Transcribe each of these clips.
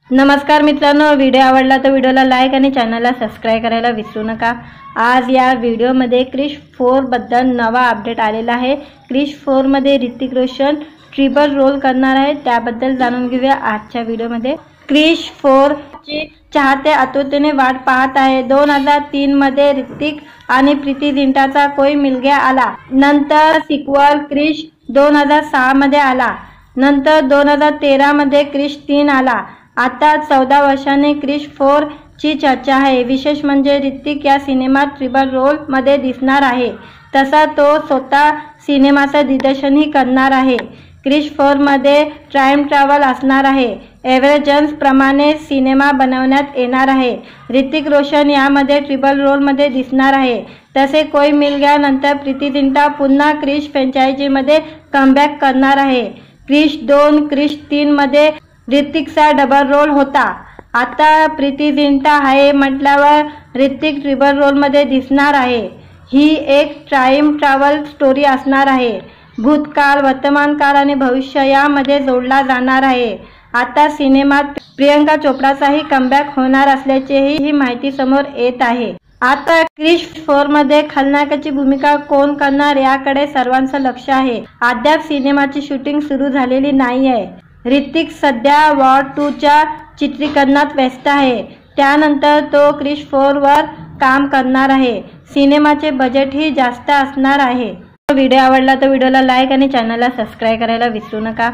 नमस्कार मित्रांनो, व्हिडिओ आवडला तर व्हिडिओला लाईक आणि चॅनलला सबस्क्राइब करायला विसरू नका। आज या व्हिडिओमध्ये क्रिश 4 बद्दल नवा अपडेट आलेला आहे। क्रिश 4 मध्ये ऋतिक रोशन ट्रिपल रोल करणार आहे, त्याबद्दल जाणून घेऊया आजच्या व्हिडिओमध्ये। क्रिश 4 ची चाहते आतुरतेने वाट पाहत आहे। 2003 मध्ये ऋतिक आणि प्रीती जिंटाचा कोई मिल गया आला, नंतर सिक्वल क्रिश 2006 मध्ये आला, नंतर 2013 मध्ये क्रिश 3 आला। आता 14 वर्षांनी क्रिश 4 ची चर्चा आहे। विशेष म्हणजे ऋतिक या सिनेमात ट्रिपल रोल मध्ये दिसणार आहे, तसा तो स्वतः सिनेमाचं दिग्दर्शनही करणार आहे। क्रिश 4 मध्ये टाइम ट्रॅव्हल असणार आहे। एव्हरेजन्स प्रमाणे सिनेमा बनवण्यात येणार आहे। ऋतिक रोशन यामध्ये ट्रिपल रोल मध्ये दिसणार आहे। तसे कोई मिल गया नंतर प्रीती जिंटा पुन्हा क्रिश फ्रँचायझीमध्ये कमबॅक करणार आहे। क्रिश 2 क्रिश 3 मध्ये ऋतिकचा डबल रोल होता। आता प्रीती जिंटा आहे म्हटल्यावर ऋतिक ट्रिपल रोल मध्ये दिसणार आहे। ही एक टाइम ट्रॅव्हल स्टोरी असणार आहे। भूतकाळ, वर्तमानकाळ आणि भविष्य यामध्ये जोडला जाणार आहे। आता सिनेमात प्रियंका चोपडाचाही कमबॅक होणार असल्याचीही ही माहिती समोर येत आहे। आता क्रिश 4 मध्ये खलनायकाची भूमिका कोण करणार याकडे सर्वांचं लक्ष आहे। अद्याप सिनेमाची शूटिंग सुरू झालेली नाही आहे। ऋतिक सध्या वॉर 2 च्या चित्रीकरणात व्यस्त आहे, त्यानंतर तो क्रिश 4 वर काम करणार आहे। सिनेमाचे बजेटही जास्त असणार आहे। व्हिडिओ आवडला तर व्हिडिओला लाईक आणि चॅनलला सबस्क्राइब करायला विसरू नका।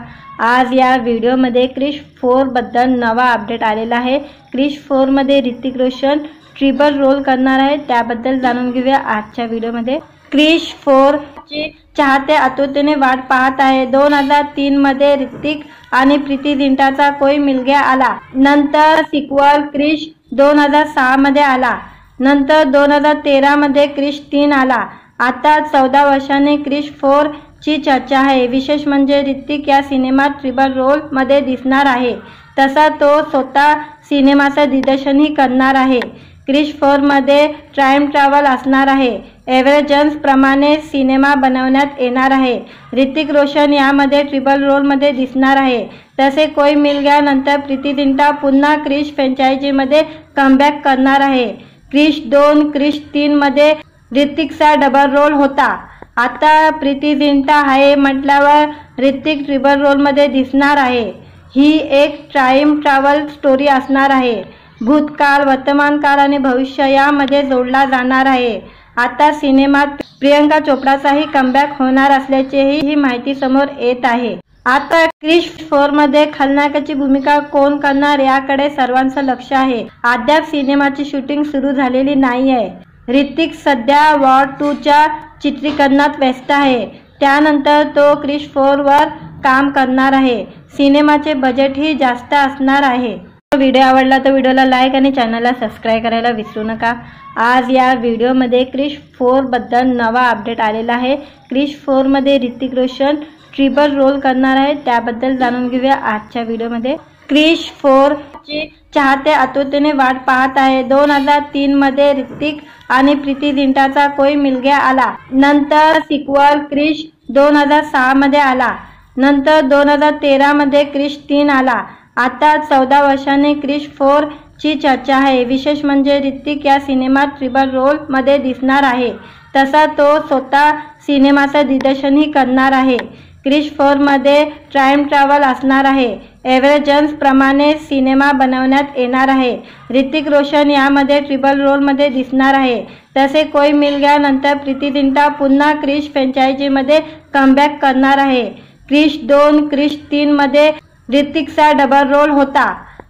आज या व्हिडिओमध्ये क्रिश 4 बद्दल नवा अपडेट आलेला आहे। क्रिश 4 मध्ये ऋतिक रोशन ट्रिपल रोल करणार आहे, त्याबद्दल जाणून घेऊया आजच्या व्हिडिओमध्ये। क्रिश 4 ची चाहते आतुरतेने वाट पाहत आहे। 2003 मध्ये ऋतिक आणि प्रीती जिंटाचा कोई मिल गया आला, नंतर सिक्वल क्रिश 2006 मध्ये आला, नंतर 2013 मध्ये क्रिश 3 आला। आता 14 वर्षांनी क्रिश 4 ची चर्चा आहे। विशेष म्हणजे ऋतिक या सिनेमात ट्रिपल रोल मध्ये दिसणार आहे, तसा तो स्वतः सिनेमाचं दिग्दर्शनही करणार आहे। क्रिश 4 मध्ये टाइम ट्रॅव्हल असणार आहे। एव्हरेजन्स प्रमाणे सिनेमा बनवण्यात येणार आहे। ऋतिक रोशन यामध्ये ट्रिपल रोल मध्ये दिसणार आहे। तसे कोई मिल गया नंतर प्रीती जिंटा पुन्हा क्रिश फ्रँचायझीमध्ये कमबॅक करणार आहे। क्रिश 2 क्रिश 3 मध्ये ऋतिकचा डबल रोल होता। आता प्रीती जिंटा आहे म्हटल्यावर ऋतिक ट्रिपल रोल मध्ये दिसणार आहे। ही एक टाइम ट्रॅव्हल स्टोरी असणार आहे। भूतकाळ, वर्तमानकाळ आणि भविष्य यामध्ये जोडला जाणार आहे। आता सिनेमात प्रियंका चोपडाचाही कमबॅक होणार असल्याचीही ही माहिती समोर येत आहे। आता क्रिश 4 मध्ये खलनायकाची भूमिका कोण करणार याकडे सर्वांचं लक्ष आहे। अद्याप सिनेमाची शूटिंग सुरू झालेली नाही आहे। ऋतिक सध्या वॉर 2 च्या चित्रीकरणात व्यस्त आहे, त्यानंतर तो क्रिश 4 वर काम करणार आहे। सिनेमाचे बजेटही जास्त असणार आहे। व्हिडिओ आवडला तर व्हिडिओला लाईक आणि चॅनलला सबस्क्राइब करायला विसरू नका। आज या व्हिडिओमध्ये क्रिश 4 बद्दल नवा अपडेट आलेला आहे। क्रिश 4 मध्ये ऋतिक रोशन ट्रिपल रोल करणार आहे, त्याबद्दल जाणून घेऊया आजच्या व्हिडिओमध्ये। क्रिश 4 ची चाहते आतुरतेने वाट पाहत आहे। 2003 मध्ये ऋतिक आणि प्रीती जिंटाचा कोई मिल गया आला, नंतर सिक्वल क्रिश 2006 मध्ये आला, नंतर 2013 मध्ये क्रिश 3 आला। आता 14 वर्षांनी क्रिश 4 ची चर्चा आहे। विशेष म्हणजे ऋतिक या सिनेमात ट्रिपल रोल मध्ये दिसणार आहे, तसा तो स्वतः सिनेमाचं दिग्दर्शनही करणार आहे। क्रिश 4 मध्ये टाइम ट्रॅव्हल असणार आहे। एव्हरेजन्स प्रमाणे सिनेमा बनवण्यात येणार आहे। ऋतिक रोशन यामध्ये ट्रिपल रोल मध्ये दिसणार आहे। तसे कोई मिल गया नंतर प्रीती जिंटा पुन्हा क्रिश फ्रँचायझीमध्ये कमबॅक करणार आहे। क्रिश 2 क्रिश 3 मध्ये ऋतिकचा डबल रोल होता।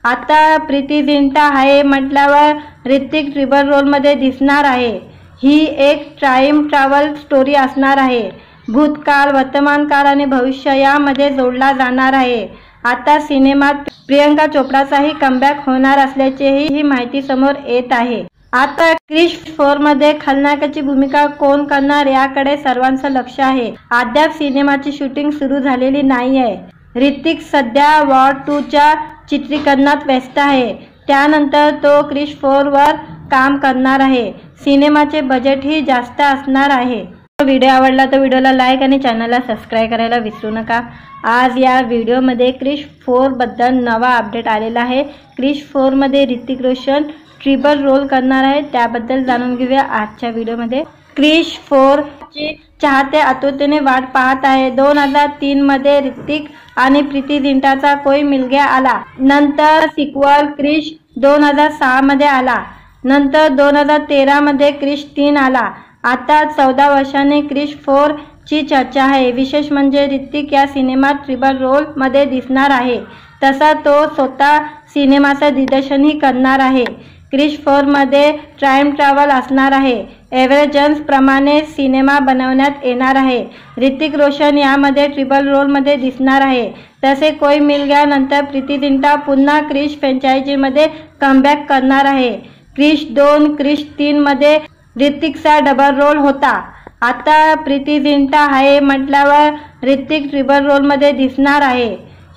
आता प्रीती जिंटा आहे म्हटल्यावर ऋतिक ट्रिपल रोल मध्ये दिसणार आहे। ही एक टाइम ट्रॅव्हल स्टोरी असणार आहे। भूतकाळ, वर्तमानकाळ आणि भविष्य यामध्ये जोडला जाणार आहे। आता सिनेमात प्रियंका चोपडाचाही कमबॅक होणार असल्याचीही ही माहिती समोर येत आहे। आता क्रिश 4 मध्ये खलनायकाची भूमिका कोण करणार याकडे सर्वांचं लक्ष आहे। अद्याप सिनेमाची शूटिंग सुरू झालेली नाही आहे। ऋतिक सध्या वॉर 2 च्या चित्रीकरणात व्यस्त आहे, त्यानंतर तो क्रिश 4 वर काम करणार आहे। सिनेमाचे बजेटही जास्त असणार आहे। व्हिडिओ आवडला तर व्हिडिओला लाईक आणि चॅनलला सबस्क्राईब करायला विसरू नका। आज या व्हिडिओमध्ये क्रिश 4 बद्दल नवा अपडेट आलेला आहे। क्रिश 4 मध्ये ऋतिक रोशन ट्रिपल रोल करणार आहे, त्याबद्दल जाणून घेऊया आजच्या व्हिडिओमध्ये। क्रिश 4 ची चाहते आतुरतेने वाट पाहत आहे। 2003 मध्ये ऋतिक आणि प्रीती जिंटाचा कोई मिल गया आला, नंतर सिक्वल क्रिश 2006 मध्ये आला, नंतर 2013 मध्ये क्रिश 3 आला। आता 14 वर्षांनी क्रिश 4 ची चर्चा आहे। विशेष म्हणजे ऋतिक या सिनेमात ट्रिपल रोल मध्ये दिसणार आहे, तसा तो स्वतः सिनेमाचं दिग्दर्शनही करणार आहे। क्रिश 4 मध्ये टाइम ट्रॅव्हल असणार आहे। एव्हरेजन्स प्रमाणे सिनेमा बनवण्यात येणार आहे। ऋतिक रोशन यामध्ये ट्रिपल रोल मध्ये दिसणार आहे। तसे कोई मिल गया नंतर प्रीती जिंटा पुन्हा क्रिश फ्रँचायझीमध्ये कमबॅक करणार आहे। क्रिश 2 क्रिश 3 मध्ये ऋतिकचा डबल रोल होता, आता प्रीती जिंटा आहे म्हटल्यावर ऋतिक ट्रिपल रोल मध्ये दिसणार आहे।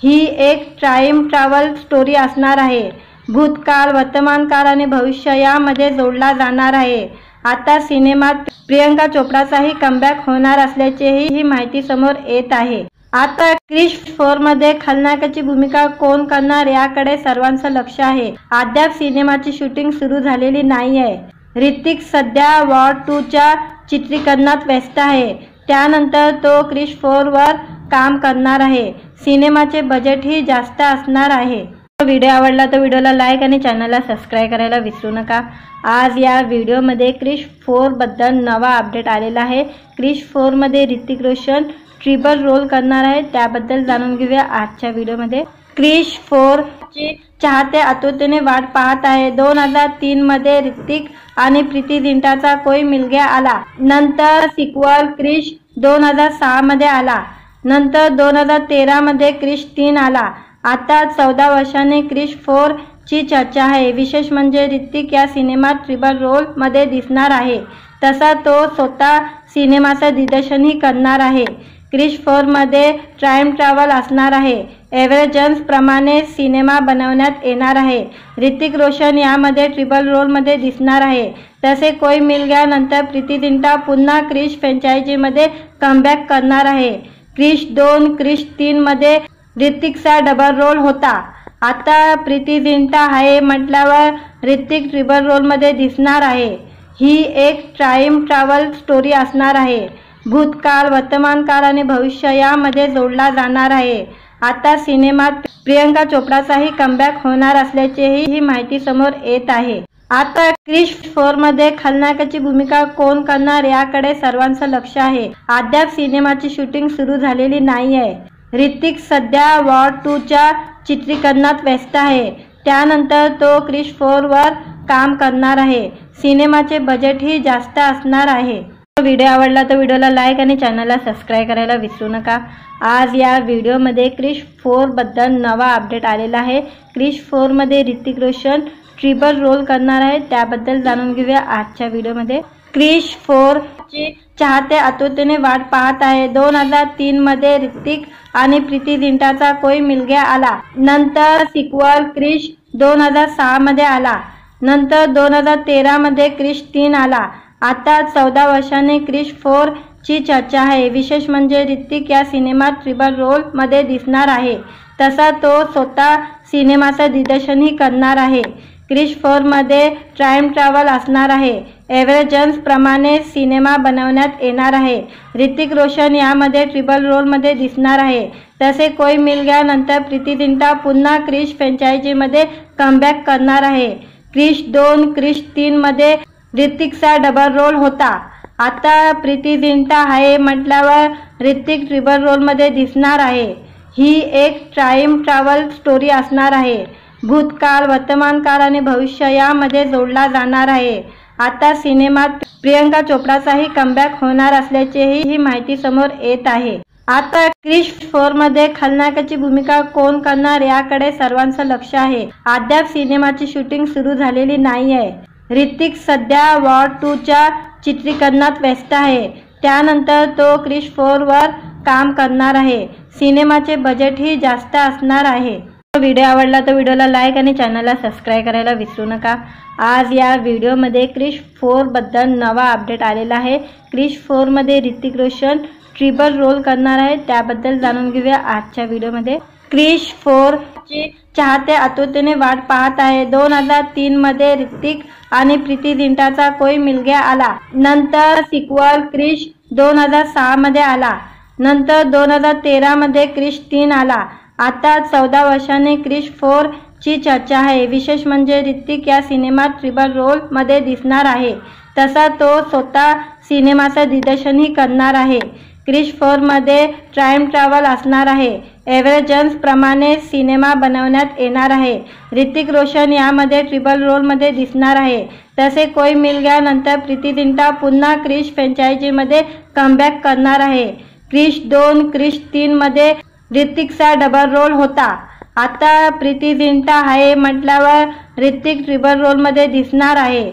ही एक टाइम ट्रॅव्हल स्टोरी असणार आहे। भूतकाळ, वर्तमानकाळ आणि भविष्य यामध्ये जोडला जाणार आहे। आता सिनेमात प्रियंका चोपडाचाही कमबॅक होणार असल्याचीही ही माहिती समोर येत आहे। आता क्रिश 4 मध्ये खलनायकाची भूमिका कोण करणार याकडे सर्वांचं लक्ष आहे। अद्याप सिनेमाची शूटिंग सुरू झालेली नाही आहे। ऋतिक सध्या वॉर 2 च्या चित्रीकरणात व्यस्त आहे, त्यानंतर तो क्रिश 4 वर काम करणार आहे। सिनेमाचे बजेटही जास्त असणार आहे। व्हिडिओ आवडला तर व्हिडिओला लाईक आणि चॅनलला सबस्क्राईब करायला विसरू नका। आज या व्हिडिओमध्ये क्रिश 4 बद्दल नवा अपडेट आलेला आहे। क्रिश 4 मध्ये ऋतिक रोशन ट्रिपल रोल करणार आहे, त्याबद्दल जाणून घेऊया आजच्या व्हिडिओमध्ये। क्रिश 4 ची चाहते आतुरतेने वाट पाहत आहे। 2003 मध्ये ऋतिक आणि प्रीती जिंटाचा कोई मिल गया आला, नंतर सिक्वल क्रिश 2006 मध्ये आला, नंतर 2013 मध्ये क्रिश 3 आला। आता 14 वर्षांनी क्रिश 4 ची चर्चा आहे। विशेष म्हणजे ऋतिक या सिनेमात ट्रिपल रोल मध्ये दिसणार आहे, तसा तो स्वतः सिनेमाचं दिग्दर्शनही करणार आहे। क्रिश 4 मध्ये टाइम ट्रॅव्हल असणार आहे। एव्हरेजन्स प्रमाणे सिनेमा बनवण्यात येणार आहे। ऋतिक रोशन यामध्ये ट्रिपल रोल मध्ये दिसणार आहे। तसे कोई मिल गया नंतर प्रीती जिंटा पुन्हा क्रिश फ्रँचायझीमध्ये कमबॅक करणार आहे। क्रिश 2 क्रिश 3 मध्ये ऋतिकचा डबल रोल होता, आता प्रीती जिंटा आहे म्हटल्यावर ऋतिक ट्रिपल रोल मध्ये दिसणार आहे। ही एक टाइम ट्रॅव्हल स्टोरी असणार आहे। भूतकाळ, वर्तमानकाळ आणि भविष्य यामध्ये जोडला जाणार आहे। आता सिनेमात प्रियंका चोपडाचाही कमबॅक होणार असल्याचीही ही माहिती समोर येत आहे। आता क्रिश 4 मध्ये खलनायकाची भूमिका कोण करणार याकडे सर्वांचं लक्ष आहे। अद्याप सिनेमाची शूटिंग सुरू झालेली नाही आहे। ऋतिक सध्या वॉर 2 च्या चित्रीकरणात व्यस्त आहे, त्यानंतर तो क्रिश 4 वर काम करणार आहे। सिनेमाचे बजेटही जास्त असणार आहे। व्हिडिओ आवडला तर व्हिडिओला लाईक आणि चॅनलला सबस्क्राईब करायला विसरू नका। आज या व्हिडिओमध्ये क्रिश 4 बद्दल नवा अपडेट आलेला आहे। क्रिश 4 मध्ये ऋतिक रोशन ट्रिपल रोल करणार आहे, त्याबद्दल जाणून घेऊया आजच्या व्हिडिओमध्ये। क्रिश 4 ची चाहते आतुरतेने वाट पाहत आहे। 2003 मध्ये ऋतिक आणि प्रीती जिंटाचा कोई मिल गया आला, नंतर सिक्वल क्रिश 2006 मध्ये आला, नंतर 2013 मध्ये क्रिश 3 आला। आता 14 वर्षांनी क्रिश 4 ची चर्चा आहे। विशेष म्हणजे ऋतिक या सिनेमात ट्रिपल रोल मध्ये दिसणार आहे, तसा तो स्वतः सिनेमाचं दिग्दर्शनही करणार आहे। क्रिश 4 मध्ये टाइम ट्रॅव्हल असणार आहे। एव्हरेजन्स प्रमाणे सिनेमा बनवण्यात येणार आहे। ऋतिक रोशन यामध्ये ट्रिपल रोल मध्ये दिसणार आहे। तसे कोई मिल गया नंतर प्रीती जिंटा पुन्हा क्रिश फ्रँचायझीमध्ये कमबॅक करणार आहे। क्रिश 2 क्रिश 3 मध्ये ऋतिकचा डबल रोल होता, आता प्रीती जिंटा आहे म्हटल्यावर ऋतिक ट्रिपल रोल मध्ये दिसणार आहे। ही एक टाइम ट्रॅव्हल स्टोरी असणार आहे। भूतकाळ, वर्तमानकाळ आणि भविष्य यामध्ये जोडला जाणार आहे। आता सिनेमात प्रियंका चोपडाचाही कमबॅक होणार असल्याचीही ही माहिती समोर येत आहे। आता क्रिश 4 मध्ये खलनायकाची भूमिका कोण करणार याकडे सर्वांचं लक्ष आहे। अद्याप सिनेमाची शूटिंग सुरू झालेली नाही आहे। ऋतिक सध्या वॉर 2 च्या चित्रीकरणात व्यस्त आहे, त्यानंतर तो क्रिश 4 वर काम करणार आहे। सिनेमाचे बजेटही जास्त असणार आहे। व्हिडिओ आवडला तर व्हिडिओला लाईक आणि चॅनलला सबस्क्राईब करायला विसरू नका। आज या व्हिडिओमध्ये क्रिश 4 बद्दल नवा अपडेट आलेला आहे। क्रिश 4 मध्ये ऋतिक रोशन ट्रिपल रोल करणार आहे, त्याबद्दल जाणून घेऊया आजच्या व्हिडिओमध्ये। क्रिश 4 ची चाहते आतुरतेने वाट पाहत आहे। 2003 मध्ये ऋतिक आणि प्रीती जिंटाचा कोई मिल गया आला, नंतर सिक्वल क्रिश 2006 मध्ये आला, नंतर 2013 मध्ये क्रिश 3 आला। आता 14 वर्षांनी क्रिश 4 ची चर्चा आहे। विशेष म्हणजे ऋतिक या सिनेमात ट्रिपल रोल मध्ये दिसणार आहे, तसा तो स्वतः सिनेमाचं दिग्दर्शनही करणार आहे। क्रिश 4 मध्ये टाइम ट्रॅव्हल असणार आहे। एव्हरेजन्स प्रमाणे सिनेमा बनवण्यात येणार आहे। ऋतिक रोशन यामध्ये ट्रिपल रोल मध्ये दिसणार आहे। तसे कोई मिल गया नंतर प्रीती जिंटा पुन्हा क्रिश फ्रँचायझीमध्ये कमबॅक करणार आहे। क्रिश 2 क्रिश 3 मध्ये ऋतिकचा डबल रोल होता, आता प्रीती जिंटा आहे म्हटल्यावर ऋतिक ट्रिपल रोल मध्ये दिसणार आहे।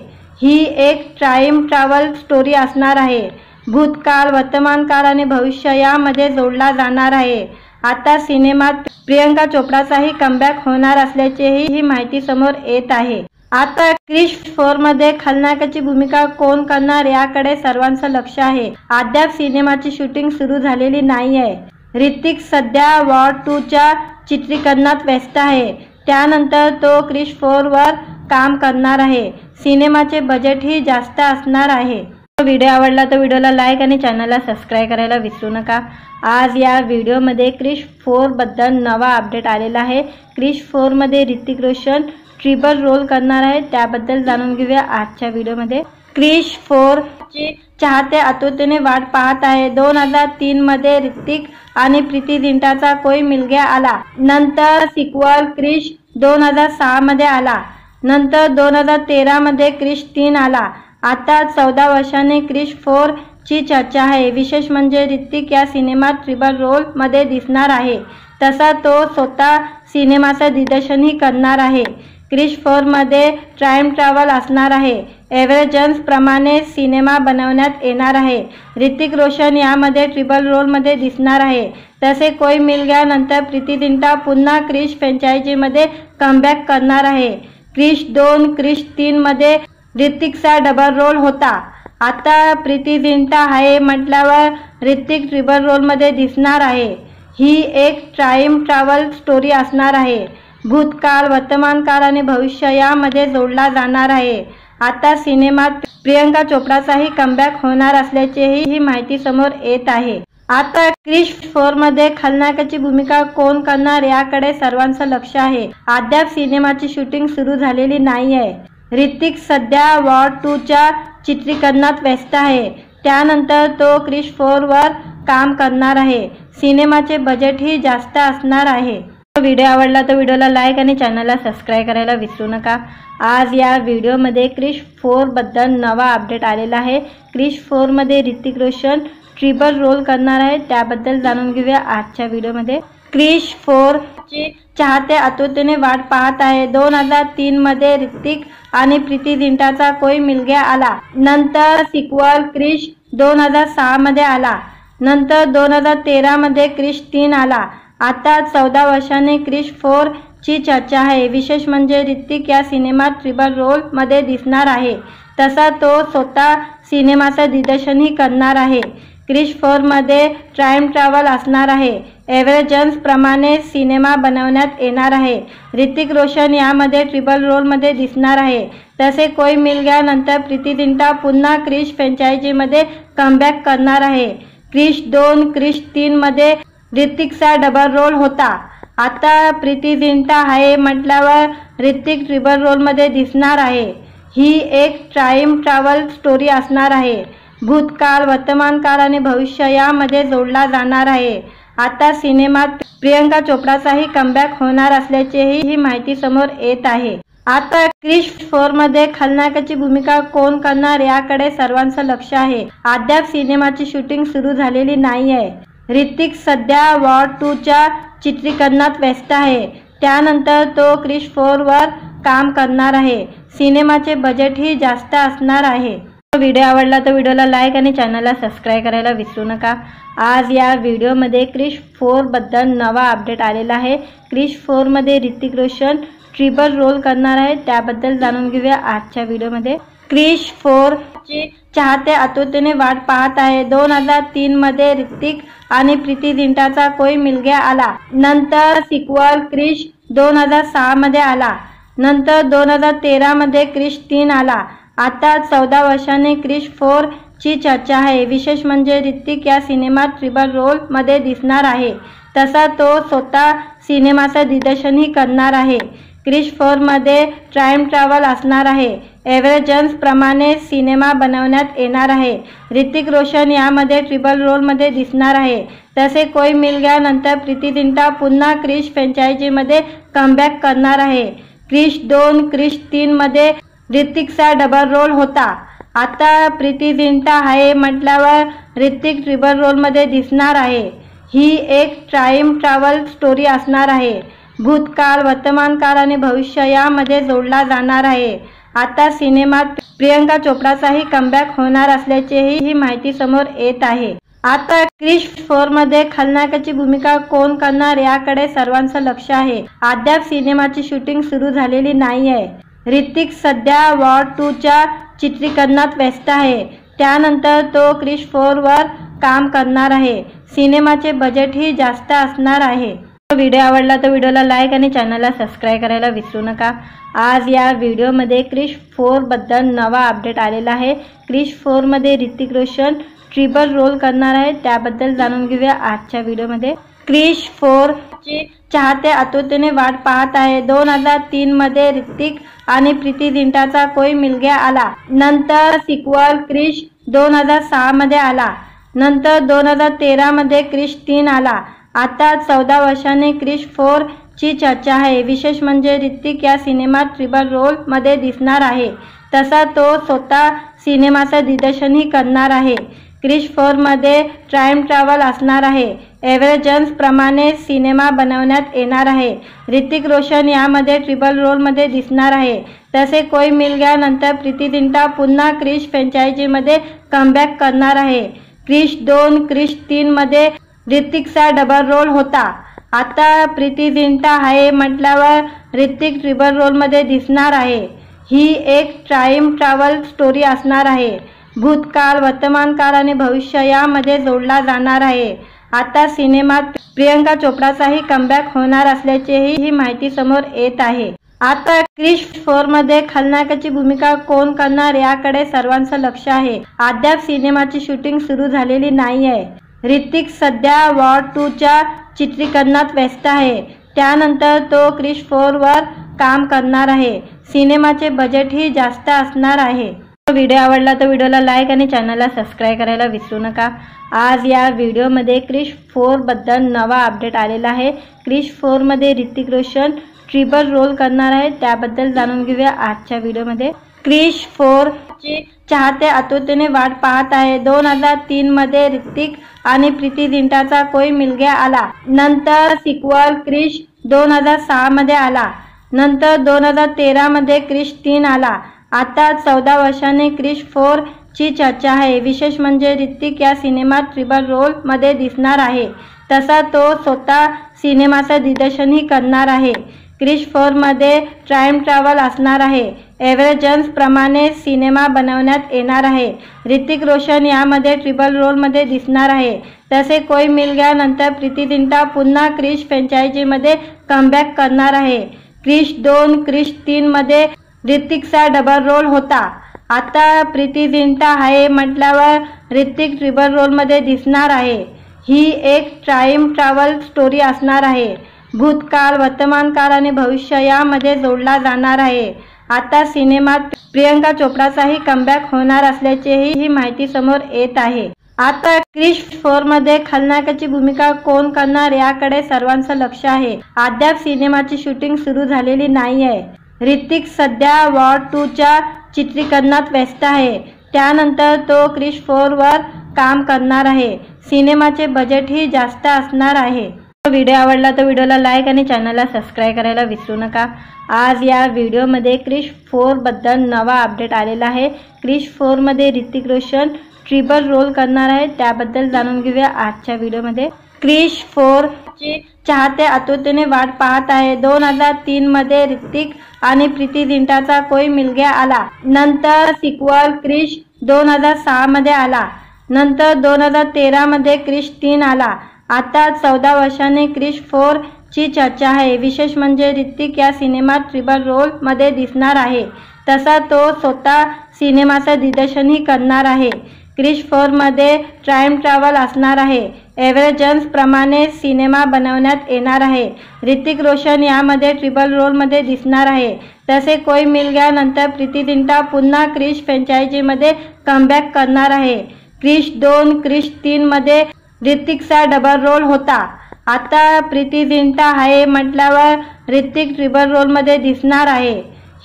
ही एक टाइम ट्रॅव्हल स्टोरी असणार आहे। भूतकाळ, वर्तमान काळ आणि भविष्य यामध्ये जोडला जाणार आहे। आता सिनेमात प्रियंका चोप्राचाही कमबॅक होणार असल्याचीही ही माहिती समोर येत आहे। आता क्रिश 4 मध्ये खलनायकाची भूमिका कोण करणार याकडे सर्वांचं लक्ष आहे। अद्याप सिनेमाची शूटिंग सुरू झालेली नाही आहे। ऋतिक सध्या वॉर 2 च्या चित्रीकरणात व्यस्त आहे, त्यानंतर तो क्रिश 4 वर काम करणार आहे। सिनेमाचे बजेटही जास्त असणार आहे। व्हिडिओ आवडला तर व्हिडिओला लाईक आणि चॅनलला सबस्क्राईब करायला विसरू नका। आज या व्हिडिओमध्ये क्रिश 4 बद्दल नवा अपडेट आलेला आहे। क्रिश 4 मध्ये ऋतिक रोशन ट्रिपल रोल करणार आहे, त्याबद्दल जाणून घेऊया आजच्या व्हिडिओमध्ये। क्रिश 4 ची चाहते आतुरतेने वाट पाहत आहे। 2003 मध्ये ऋतिक आणि प्रीती जिंटाचा कोई मिल गया आला, नंतर सिक्वल क्रिश 2006 मध्ये आला, नंतर 2013 मध्ये क्रिश 3 आला। आता 14 वर्षांनी क्रिश 4 ची चर्चा आहे। विशेष म्हणजे ऋतिक या सिनेमात ट्रिपल रोल मध्ये दिसणार आहे, तसा तो स्वतः सिनेमाचं दिग्दर्शनही करणार आहे। क्रिश 4 मध्ये टाइम ट्रॅव्हल असणार आहे। एव्हरेजन्स प्रमाणे सिनेमा बनवण्यात येणार आहे। ऋतिक रोशन यामध्ये ट्रिपल रोल मध्ये दिसणार आहे। तसे कोई मिल गया नंतर प्रीती जिंटा पुन्हा क्रिश फ्रँचायझीमध्ये कमबॅक करणार आहे। क्रिश 2 क्रिश 3 मध्ये ऋतिकचा डबल रोल होता, आता प्रीती जिंटा आहे म्हटल्यावर ऋतिक ट्रिपल रोल मध्ये दिसणार आहे। ही एक टाइम ट्रॅव्हल स्टोरी असणार आहे। भूतकाळ, वर्तमान काळ आणि भविष्य यामध्ये जोडला जाणार आहे। आता सिनेमात प्रियंका चोप्राचाही कमबॅक होणार असल्याचीही ही माहिती समोर येत आहे। आता क्रिश 4 मध्ये खलनायकाची भूमिका कोण करणार याकडे सर्वांचं लक्ष आहे। अद्याप सिनेमाची शूटिंग सुरू झालेली नाही आहे। ऋतिक सध्या वॉर 2 च्या चित्रीकरणात व्यस्त आहे, त्यानंतर तो क्रिश 4 वर काम करणार आहे। सिनेमाचे बजेटही जास्त असणार आहे। व्हिडिओ आवडला तर व्हिडिओला लाईक आणि चॅनलला सबस्क्राईब करायला विसरू नका। आज या व्हिडिओमध्ये क्रिश 4 बद्दल नवा अपडेट आलेला आहे। क्रिश 4 मध्ये ऋतिक रोशन ट्रिपल रोल करणार आहे, त्याबद्दल जाणून घेऊया आजच्या व्हिडिओमध्ये। क्रिश 4 ची चाहते आतुरतेने वाट पाहत आहे। 2003 मध्ये ऋतिक आणि प्रीती जिंटाचा कोई मिल गया आला, नंतर सिक्वल क्रिश 2006 मध्ये आला, नंतर 2013 मध्ये क्रिश 3 आला। आता 14 वर्षांनी क्रिश 4 ची चर्चा आहे। विशेष म्हणजे ऋतिक या सिनेमात ट्रिपल रोल मध्ये दिसणार आहे, तसा तो स्वतः सिनेमाचं दिग्दर्शनही करणार आहे। क्रिश 4 मध्ये टाइम ट्रॅव्हल असणार आहे। एव्हरेजन्स प्रमाणे सिनेमा बनवण्यात येणार आहे। ऋतिक रोशन यामध्ये ट्रिपल रोल मध्ये दिसणार आहे। तसे कोई मिल गया नंतर प्रीती जिंटा पुन्हा क्रिश फ्रँचायझीमध्ये कमबॅक करणार आहे। क्रिश 2 क्रिश 3 मध्ये ऋतिकचा डबल रोल होता, आता प्रीती जिंटा आहे म्हटल्यावर ऋतिक ट्रिपल रोल मध्ये दिसणार आहे। ही एक टाइम ट्रॅव्हल स्टोरी असणार आहे। भूतकाळ, वर्तमान काळ आणि भविष्य यामध्ये जोडला जाणार आहे। आता सिनेमात प्रियंका चोप्राचाही कमबॅक होणार असल्याचीही ही माहिती समोर येत आहे। आता क्रिश 4 मध्ये खलनायकाची भूमिका कोण करणार याकडे सर्वांचं लक्ष आहे। अद्याप सिनेमाची शूटिंग सुरू झालेली नाही आहे। ऋतिक सध्या वॉर 2 च्या चित्रीकरणात व्यस्त आहे, त्यानंतर तो क्रिश 4 वर काम करणार आहे। सिनेमाचे बजेटही जास्त असणार आहे। व्हिडिओ आवडला तर व्हिडिओला लाईक आणि चॅनलला सबस्क्राईब करायला विसरू नका। आज या व्हिडिओमध्ये क्रिश 4 बद्दल नवा अपडेट आलेला आहे। क्रिश 4 मध्ये ऋतिक रोशन ट्रिपल रोल करणार आहे, त्याबद्दल जाणून घेऊया आजच्या व्हिडिओमध्ये। क्रिश 4 ची चाहते आतुरतेने वाट पाहत आहे। 2003 मध्ये ऋतिक आणि प्रीती जिंटाचा कोई मिल गया आला, नंतर सिक्वल क्रिश 2006 मध्ये आला, नंतर 2013 मध्ये क्रिश 3 आला। आता 14 वर्षांनी क्रिश 4 ची चर्चा आहे। विशेष म्हणजे ऋतिक या सिनेमात ट्रिपल रोल मध्ये दिसणार आहे, तसा तो स्वतः सिनेमाचं दिग्दर्शनही करणार आहे। क्रिश 4 मध्ये टाइम ट्रॅव्हल असणार आहे। एव्हरेजन्स प्रमाणे सिनेमा बनवण्यात येणार आहे। ऋतिक रोशन यामध्ये ट्रिपल रोल मध्ये दिसणार आहे। तसे कोई मिल गया नंतर प्रीती जिंटा पुन्हा क्रिश फ्रँचायझीमध्ये कमबॅक करणार आहे। क्रिश 2 क्रिश 3 मध्ये ऋतिकचा डबल रोल होता, आता प्रीती जिंटा आहे म्हटल्यावर ऋतिक ट्रिपल रोल मध्ये दिसणार आहे। ही एक टाइम ट्रॅव्हल स्टोरी असणार आहे। भूतकाळ, वर्तमान काळ आणि भविष्य यामध्ये जोडला जाणार आहे। आता सिनेमात प्रियंका चोप्राचाही कमबॅक होणार असल्याचीही ही माहिती समोर येत आहे। आता क्रिश 4 मध्ये खलनायकाची भूमिका कोण करणार याकडे सर्वांचं लक्ष आहे। अद्याप सिनेमाची शूटिंग सुरू झालेली नाही आहे। ऋतिक सध्या वॉर 2 च्या चित्रीकरणात व्यस्त आहे, त्यानंतर तो क्रिश 4 वर काम करणार आहे। सिनेमाचे बजेटही जास्त असणार आहे। व्हिडिओ आवडला तर व्हिडिओला लाईक आणि चॅनलला सबस्क्राईब करायला विसरू नका। आज या व्हिडिओमध्ये क्रिश 4 बद्दल नवा अपडेट आलेला आहे। क्रिश 4 मध्ये ऋतिक रोशन ट्रिपल रोल करणार आहे, त्याबद्दल जाणून घेऊया आजच्या व्हिडिओमध्ये। क्रिश 4 ची चाहते आतुरतेने वाट पाहत आहे। 2003 मध्ये ऋतिक आणि प्रीती जिंटाचा कोई मिल गया आला, नंतर सिक्वल क्रिश 2006 मध्ये आला, नंतर 2013 मध्ये क्रिश 3 आला। आता 14 वर्षांनी क्रिश 4 ची चर्चा आहे। विशेष म्हणजे ऋतिक या सिनेमात ट्रिपल रोल मध्ये दिसणार आहे, तसा तो स्वतः सिनेमाचं दिग्दर्शनही करणार आहे। क्रिश 4 मध्ये टाइम ट्रॅव्हल असणार आहे। एव्हरेजन्स प्रमाणे सिनेमा बनवण्यात येणार आहे। ऋतिक रोशन यामध्ये ट्रिपल रोल मध्ये दिसणार आहे। तसे कोई मिल गया नंतर प्रीती जिंटा पुन्हा क्रिश फ्रँचायझीमध्ये कमबॅक करणार आहे। क्रिश 2 क्रिश 3 मध्ये ऋतिकचा डबल रोल होता, आता प्रीती जिंटा आहे म्हटल्यावर ऋतिक ट्रिपल रोल मध्ये दिसणार आहे। ही एक टाइम ट्रॅव्हल स्टोरी असणार आहे। भूतकाळ, वर्तमान काळ आणि भविष्य यामध्ये जोडला जाणार आहे। आता सिनेमात प्रियंका चोप्राचाही कमबॅक होणार असल्याचीही ही माहिती समोर येत आहे। आता क्रिश 4 मध्ये खलनायकाची भूमिका कोण करणार याकडे सर्वांचं लक्ष आहे। अद्याप सिनेमाची शूटिंग सुरू झालेली नाही आहे। ऋतिक सध्या वॉर 2 च्या चित्रीकरणात व्यस्त आहे, त्यानंतर तो क्रिश 4 वर काम करणार आहे। सिनेमाचे बजेटही जास्त असणार आहे। व्हिडिओ आवडला तर व्हिडिओला लाईक आणि चॅनलला सबस्क्राईब करायला विसरू नका। आज या व्हिडिओमध्ये क्रिश 4 बद्दल नवा अपडेट आलेला आहे। क्रिश 4 मध्ये ऋतिक रोशन ट्रिपल रोल करणार आहे, त्याबद्दल जाणून घेऊया आजच्या व्हिडिओमध्ये। क्रिश 4 ची चाहते आतुरतेने वाट पाहत आहे। 2003 मध्ये ऋतिक आणि प्रीती जिंटाचा कोई मिल गया आला, नंतर सिक्वल क्रिश 2006 मध्ये आला, नंतर 2013 मध्ये क्रिश 3 आला। आता 14 वर्षांनी क्रिश 4 ची चर्चा आहे। विशेष म्हणजे ऋतिक या सिनेमात ट्रिपल रोल मध्ये दिसणार आहे, तसा तो स्वतः सिनेमाचं दिग्दर्शनही करणार आहे। क्रिश 4 मध्ये टाइम ट्रॅव्हल असणार आहे। एव्हरेजन्स प्रमाणे सिनेमा बनवण्यात येणार आहे। ऋतिक रोशन यामध्ये ट्रिपल रोल मध्ये दिसणार आहे। तसे कोई मिल गया नंतर प्रीती जिंटा पुन्हा क्रिश फ्रँचायझीमध्ये कमबॅक करणार आहे। क्रिश 2 क्रिश 3 मध्ये ऋतिकचा डबल रोल होता, आता प्रीती जिंटा आहे म्हटल्यावर ऋतिक ट्रिपल रोल मध्ये दिसणार आहे। ही एक टाइम ट्रॅव्हल स्टोरी असणार आहे। भूतकाळ, वर्तमान काळ आणि भविष्य यामध्ये जोडला जाणार आहे। आता सिनेमात प्रियंका चोप्राचाही कमबॅक होणार असल्याचीही ही माहिती समोर येत आहे। आता क्रिश 4 मध्ये खलनायकाची भूमिका कोण करणार याकडे सर्वांचं लक्ष आहे। अद्याप सिनेमाची शूटिंग सुरू झालेली नाही आहे। ऋतिक सध्या वॉर 2 च्या चित्रीकरणात व्यस्त आहे, त्यानंतर तो क्रिश 4 वर काम करणार आहे। सिनेमाचे बजेटही जास्त असणार आहे। व्हिडिओ आवडला तर व्हिडिओला लाईक आणि चॅनलला सबस्क्राईब करायला विसरू नका। आज या व्हिडिओमध्ये क्रिश 4 बद्दल नवा अपडेट आलेला आहे। क्रिश 4 मध्ये ऋतिक रोशन ट्रिपल रोल करणार आहे, त्याबद्दल जाणून घेऊया आजच्या व्हिडिओमध्ये। क्रिश 4 ची चाहते आतुरतेने वाट पाहत आहे। 2003 मध्ये ऋतिक आणि प्रीती जिंटाचा कोई मिल गया आला, नंतर सिक्वल क्रिश 2006 मध्ये आला, नंतर 2013 मध्ये क्रिश 3 आला। आता 14 वर्षांनी क्रिश 4 ची चर्चा आहे। विशेष म्हणजे ऋतिक या सिनेमात ट्रिपल रोल मध्ये दिसणार आहे, तसा तो स्वतः सिनेमाचं दिग्दर्शनही करणार आहे। क्रिश 4 मध्ये टाइम ट्रॅव्हल असणार आहे। एव्हरेजन्स प्रमाणे सिनेमा बनवण्यात येणार आहे। ऋतिक रोशन यामध्ये ट्रिपल रोल मध्ये दिसणार आहे। तसे कोई मिल गया नंतर प्रीती जिंटा पुन्हा क्रिश फ्रँचायझीमध्ये कमबॅक करणार आहे। क्रिश 2 क्रिश 3 मध्ये ऋतिकचा डबल रोल होता, आता प्रीती जिंटा आहे म्हटल्यावर ऋतिक ट्रिपल रोल मध्ये दिसणार आहे।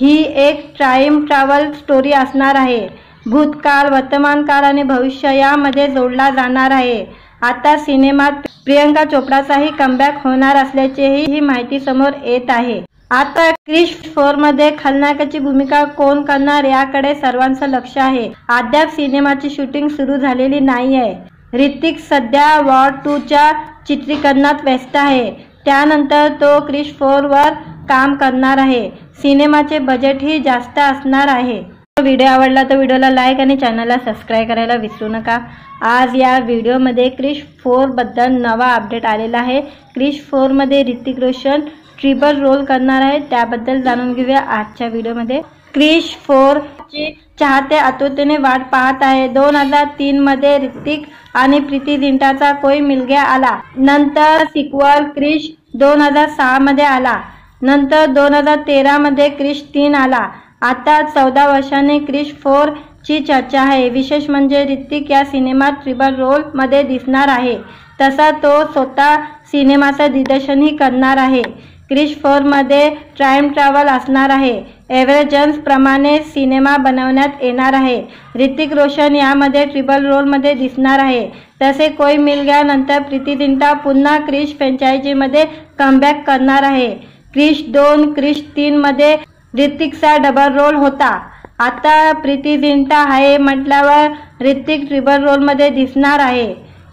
ही एक टाइम ट्रॅव्हल स्टोरी असणार आहे। भूतकाळ, वर्तमानकाळ आणि भविष्य यामध्ये जोडला जाणार आहे। आता सिनेमात प्रियंका चोपडाचाही कमबॅक होणार असल्याचीही ही माहिती समोर येत आहे। आता क्रिश 4 मध्ये खलनायकाची भूमिका कोण करणार याकडे सर्वांचं लक्ष आहे। अद्याप सिनेमाची शूटिंग सुरू झालेली नाही आहे। ऋतिक सध्या वॉर 2 च्या चित्रीकरणात व्यस्त आहे, त्यानंतर तो क्रिश 4 वर काम करणार आहे। सिनेमाचे बजेटही जास्त असणार आहे। व्हिडिओ आवडला तर व्हिडिओला लाईक आणि चॅनलला सबस्क्राईब करायला विसरू नका। आज या व्हिडिओमध्ये क्रिश 4 बद्दल नवा अपडेट आलेला आहे। क्रिश 4 मध्ये ऋतिक रोशन ट्रिपल रोल करणार आहे, त्याबद्दल जाणून घेऊया आजच्या व्हिडिओमध्ये। क्रिश 4 ची चाहते आतुरतेने वाट पाहत आहे। 2003 मध्ये ऋतिक आणि प्रीती जिंटाचा कोई मिल गया आला, नंतर सिक्वल क्रिश 2006 मध्ये आला, नंतर 2013 मध्ये क्रिश 3 आला। आता 14 वर्षांनी क्रिश 4 ची चर्चा आहे। विशेष म्हणजे ऋतिक या सिनेमात ट्रिपल रोल मध्ये दिसणार आहे, तसा तो स्वतः सिनेमाचं दिग्दर्शनही करणार आहे। क्रिश 4 मध्ये टाइम ट्रॅव्हल असणार आहे। एव्हरेजन्स प्रमाणे सिनेमा बनवण्यात येणार आहे। ऋतिक रोशन यामध्ये ट्रिपल रोल मध्ये दिसणार आहे। तसे कोई मिल गया नंतर प्रीती जिंटा पुन्हा क्रिश फ्रँचायझीमध्ये कमबॅक करणार आहे। क्रिश 2 क्रिश 3 मध्ये ऋतिकचा डबल रोल होता, आता प्रीती जिंटा आहे म्हटल्यावर ऋतिक ट्रिपल रोल मध्ये दिसणार आहे।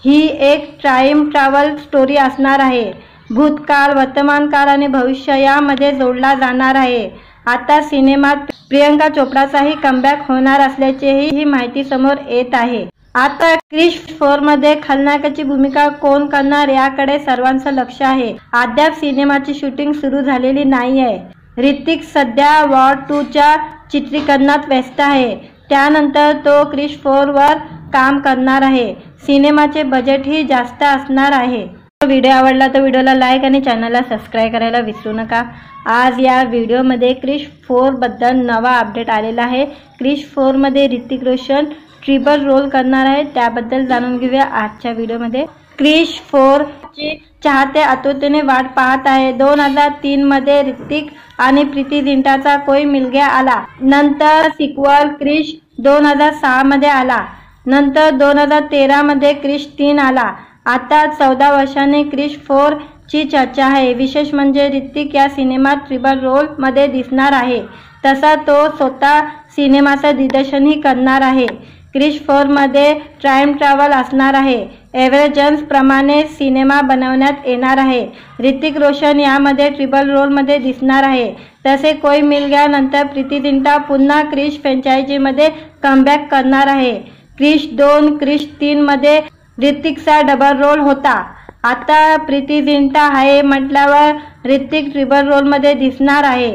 ही एक टाइम ट्रॅव्हल स्टोरी असणार आहे। भूतकाळ, वर्तमानकाळ आणि भविष्य यामध्ये जोडला जाणार आहे। आता सिनेमात प्रियंका चोपडाचाही कमबॅक होणार असल्याचीही ही माहिती समोर येत आहे। आता क्रिश 4 मध्ये खलनायकाची भूमिका कोण करणार याकडे सर्वांचं लक्ष आहे। अद्याप सिनेमाची शूटिंग सुरू झालेली नाही आहे। ऋतिक सध्या वॉर 2 च्या चित्रीकरणात व्यस्त आहे, त्यानंतर तो क्रिश 4 वर काम करणार आहे। सिनेमाचे बजेटही जास्त असणार आहे। व्हिडिओ आवडला तर व्हिडिओला लाईक आणि चॅनलला सबस्क्राईब करायला विसरू नका। आज या व्हिडिओमध्ये क्रिश 4 बद्दल नवा अपडेट आलेला आहे। क्रिश 4 मध्ये ऋतिक रोशन ट्रिपल रोल करणार आहे, त्याबद्दल जाणून घेऊया आजच्या व्हिडिओमध्ये। क्रिश 4 ची चाहते आतुरतेने वाट पाहत आहे। 2003 मध्ये ऋतिक आणि प्रीती जिंटाचा कोई मिल गया आला, नंतर सिक्वल क्रिश 2006 मध्ये आला, नंतर 2013 मध्ये क्रिश 3 आला। आता 14 वर्षांनी क्रिश 4 ची चर्चा आहे। विशेष म्हणजे ऋतिक या सिनेमात ट्रिपल रोल मध्ये दिसणार आहे, तसा तो स्वतः सिनेमाचं दिग्दर्शनही करणार आहे। क्रिश 4 मध्ये टाइम ट्रॅव्हल असणार आहे। एव्हरेजन्स प्रमाणे सिनेमा बनवण्यात येणार आहे। ऋतिक रोशन यामध्ये ट्रिपल रोल मध्ये दिसणार आहे। तसे कोई मिल गया नंतर प्रीती जिंटा पुन्हा क्रिश फ्रँचायझीमध्ये कमबॅक करणार आहे। क्रिश 2 क्रिश 3 मध्ये ऋतिकचा डबल रोल होता, आता प्रीती जिंटा आहे म्हटल्यावर ऋतिक ट्रिपल रोल मध्ये दिसणार आहे।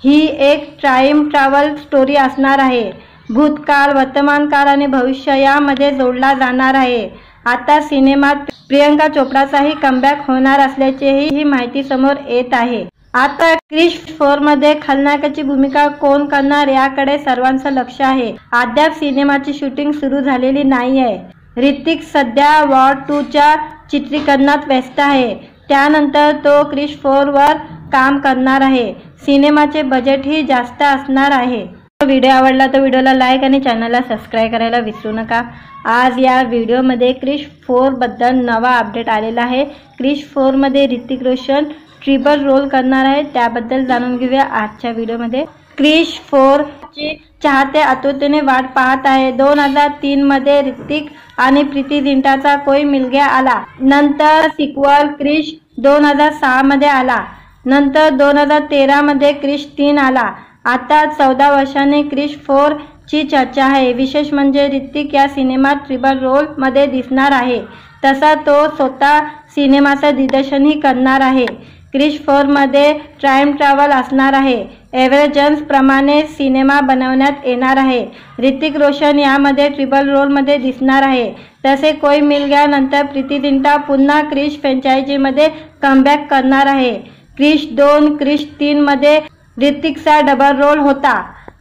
ही एक टाइम ट्रॅव्हल स्टोरी असणार आहे। भूतकाळ, वर्तमानकाळ आणि भविष्य यामध्ये जोडला जाणार आहे। आता सिनेमात प्रियंका चोपडाचाही कमबॅक होणार असल्याचीही ही माहिती समोर येत आहे। आता क्रिश 4 मध्ये खलनायकाची भूमिका कोण करणार याकडे सर्वांचं लक्ष आहे। अद्याप सिनेमाची शूटिंग सुरू झालेली नाही आहे। ऋतिक सध्या वॉर 2 च्या चित्रीकरणात व्यस्त आहे, त्यानंतर तो क्रिश 4 वर काम करणार आहे। सिनेमाचे बजेटही जास्त असणार आहे। व्हिडिओ आवडला तर व्हिडिओला लाईक आणि चॅनलला सबस्क्राईब करायला विसरू नका। आज या व्हिडिओमध्ये क्रिश 4 बद्दल नवा अपडेट आलेला आहे। क्रिश 4 मध्ये ऋतिक रोशन ट्रिपल रोल करणार आहे, त्याबद्दल जाणून घेऊया आजच्या व्हिडिओमध्ये। क्रिश 4 ची चाहते आतुरतेने वाट पाहत आहे। 2003 मध्ये ऋतिक आणि प्रीती जिंटाचा कोई मिल गया आला, नंतर सिक्वल क्रिश 2006 मध्ये आला, नंतर 2013 मध्ये क्रिश 3 आला। आता 14 वर्षांनी क्रिश 4 ची चर्चा आहे। विशेष म्हणजे ऋतिक या सिनेमात ट्रिपल रोल मध्ये दिसणार आहे, तसा तो स्वतः सिनेमाचं दिग्दर्शनही करणार आहे। क्रिश 4 मध्ये टाइम ट्रॅव्हल असणार आहे। एव्हरेजन्स प्रमाणे सिनेमा बनवण्यात येणार आहे। ऋतिक रोशन यामध्ये ट्रिपल रोल मध्ये दिसणार आहे। तसे कोई मिल गया नंतर प्रीती जिंटा पुन्हा क्रिश फ्रँचायझीमध्ये कमबॅक करणार आहे। क्रिश 2 क्रिश 3 मध्ये ऋतिकचा डबल रोल होता,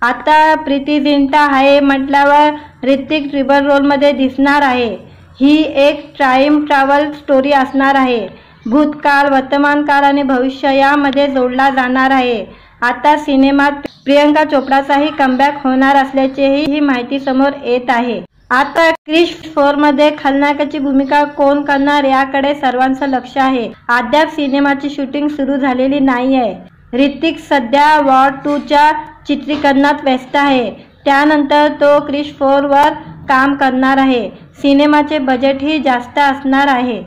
आता प्रीती जिंटा आहे म्हटल्यावर ऋतिक ट्रिपल रोल मध्ये दिसणार आहे। ही एक टाइम ट्रॅव्हल स्टोरी असणार आहे। भूतकाळ, वर्तमानकाळ आणि भविष्य यामध्ये जोडला जाणार आहे। आता सिनेमात प्रियंका चोप्राचाही कमबॅक होणार असल्याचीही ही माहिती समोर येत आहे। आता क्रिश 4 मध्ये खलनायकाची भूमिका कोण करणार याकडे सर्वांचं लक्ष आहे। अद्याप सिनेमाची शूटिंग सुरू झालेली नाही आहे। ऋतिक सध्या वॉर 2 च्या चित्रीकरणात व्यस्त आहे, त्यानंतर तो क्रिश 4 वर काम करणार आहे। सिनेमाचे बजेटही जास्त असणार आहे।